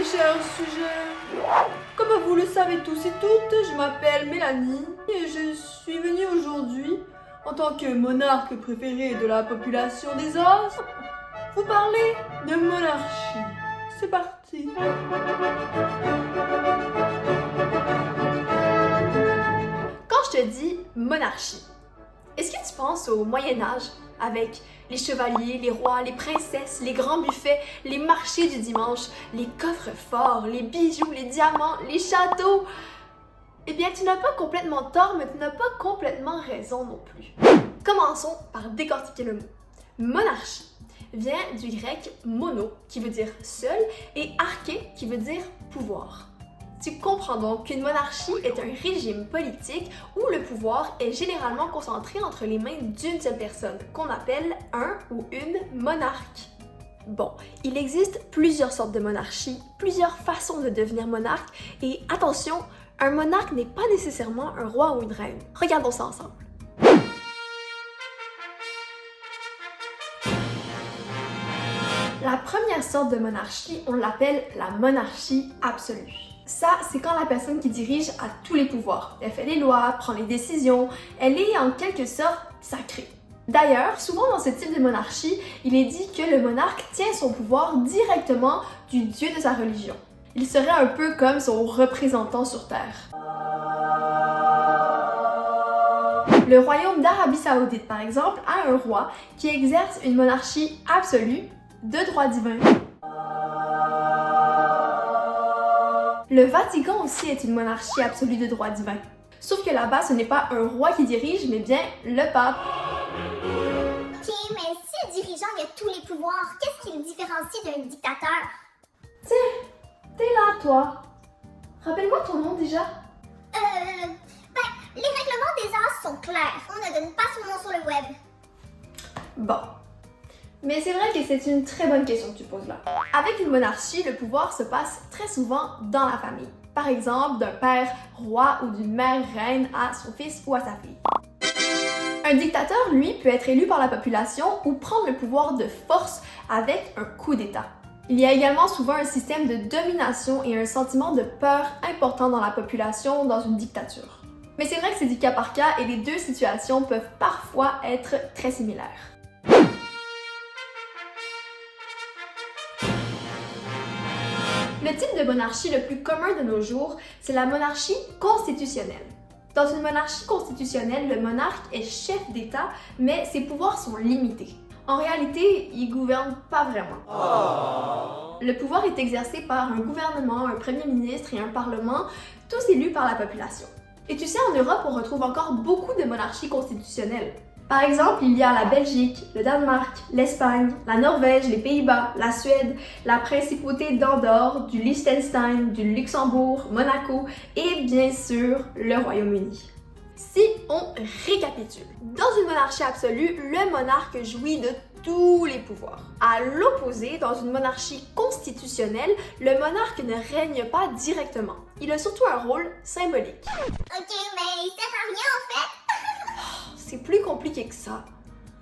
cher sujet. Comme vous le savez tous et toutes, je m'appelle Mélanie et je suis venue aujourd'hui, en tant que monarque préféré de la population des Os, vous parler de monarchie. C'est parti. Quand je te dis monarchie, est-ce que tu penses au Moyen-Âge avec les chevaliers, les rois, les princesses, les grands buffets, les marchés du dimanche, les coffres forts, les bijoux, les diamants, les châteaux? Eh bien, tu n'as pas complètement tort, mais tu n'as pas complètement raison non plus. Commençons par décortiquer le mot. Monarchie vient du grec mono, qui veut dire seul, et arché, qui veut dire pouvoir. Tu comprends donc qu'une monarchie est un régime politique où le pouvoir est généralement concentré entre les mains d'une seule personne, qu'on appelle un ou une monarque. Bon, il existe plusieurs sortes de monarchies, plusieurs façons de devenir monarque, et attention, un monarque n'est pas nécessairement un roi ou une reine. Regardons ça ensemble. La première sorte de monarchie, on l'appelle la monarchie absolue. Ça, c'est quand la personne qui dirige a tous les pouvoirs. Elle fait les lois, prend les décisions, elle est en quelque sorte sacrée. D'ailleurs, souvent dans ce type de monarchie, il est dit que le monarque tient son pouvoir directement du dieu de sa religion. Il serait un peu comme son représentant sur Terre. Le royaume d'Arabie Saoudite, par exemple, a un roi qui exerce une monarchie absolue de droit divin. Le Vatican aussi est une monarchie absolue de droit divin. Sauf que là-bas, ce n'est pas un roi qui dirige, mais bien le pape. Ok, mais si le dirigeant a tous les pouvoirs, qu'est-ce qui le différencie d'un dictateur? Tiens, t'es là, toi. Rappelle-moi ton nom déjà. Les règlements des As sont clairs. On ne donne pas son nom sur le web. Bon. Mais c'est vrai que c'est une très bonne question que tu poses là. Avec une monarchie, le pouvoir se passe très souvent dans la famille. Par exemple, d'un père roi ou d'une mère reine à son fils ou à sa fille. Un dictateur, lui, peut être élu par la population ou prendre le pouvoir de force avec un coup d'État. Il y a également souvent un système de domination et un sentiment de peur important dans la population dans une dictature. Mais c'est vrai que c'est du cas par cas et les deux situations peuvent parfois être très similaires. Le type de monarchie le plus commun de nos jours, c'est la monarchie constitutionnelle. Dans une monarchie constitutionnelle, le monarque est chef d'État, mais ses pouvoirs sont limités. En réalité, il gouverne pas vraiment. Le pouvoir est exercé par un gouvernement, un premier ministre et un parlement, tous élus par la population. Et tu sais, en Europe, on retrouve encore beaucoup de monarchies constitutionnelles. Par exemple, il y a la Belgique, le Danemark, l'Espagne, la Norvège, les Pays-Bas, la Suède, la principauté d'Andorre, du Liechtenstein, du Luxembourg, Monaco et bien sûr le Royaume-Uni. Si on récapitule, dans une monarchie absolue, le monarque jouit de tous les pouvoirs. À l'opposé, dans une monarchie constitutionnelle, le monarque ne règne pas directement. Il a surtout un rôle symbolique. Ok, mais il sert à rien en fait. C'est plus compliqué que ça.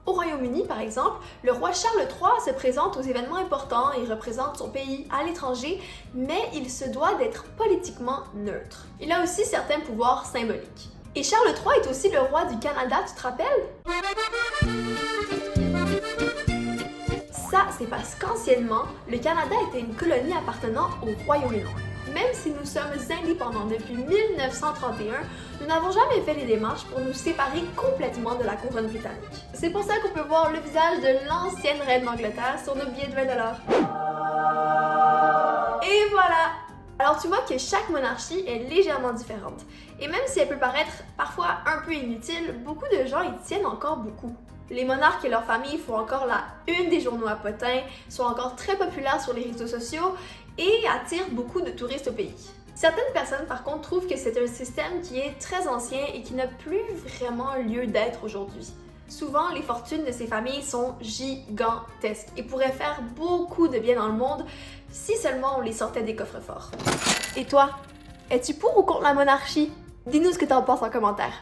Au Royaume-Uni, par exemple, le roi Charles III se présente aux événements importants et représente son pays à l'étranger, mais il se doit d'être politiquement neutre. Il a aussi certains pouvoirs symboliques. Et Charles III est aussi le roi du Canada, tu te rappelles? Ça, c'est parce qu'anciennement, le Canada était une colonie appartenant au Royaume-Uni. Même si nous sommes indépendants depuis 1931, nous n'avons jamais fait les démarches pour nous séparer complètement de la couronne britannique. C'est pour ça qu'on peut voir le visage de l'ancienne reine d'Angleterre sur nos billets de 20 $. Et voilà! Alors tu vois que chaque monarchie est légèrement différente. Et même si elle peut paraître parfois un peu inutile, beaucoup de gens y tiennent encore beaucoup. Les monarques et leurs familles font encore la une des journaux à potins, sont encore très populaires sur les réseaux sociaux et attirent beaucoup de touristes au pays. Certaines personnes par contre trouvent que c'est un système qui est très ancien et qui n'a plus vraiment lieu d'être aujourd'hui. Souvent, les fortunes de ces familles sont gigantesques et pourraient faire beaucoup de bien dans le monde si seulement on les sortait des coffres forts. Et toi, es-tu pour ou contre la monarchie? Dis-nous ce que t'en penses en commentaire.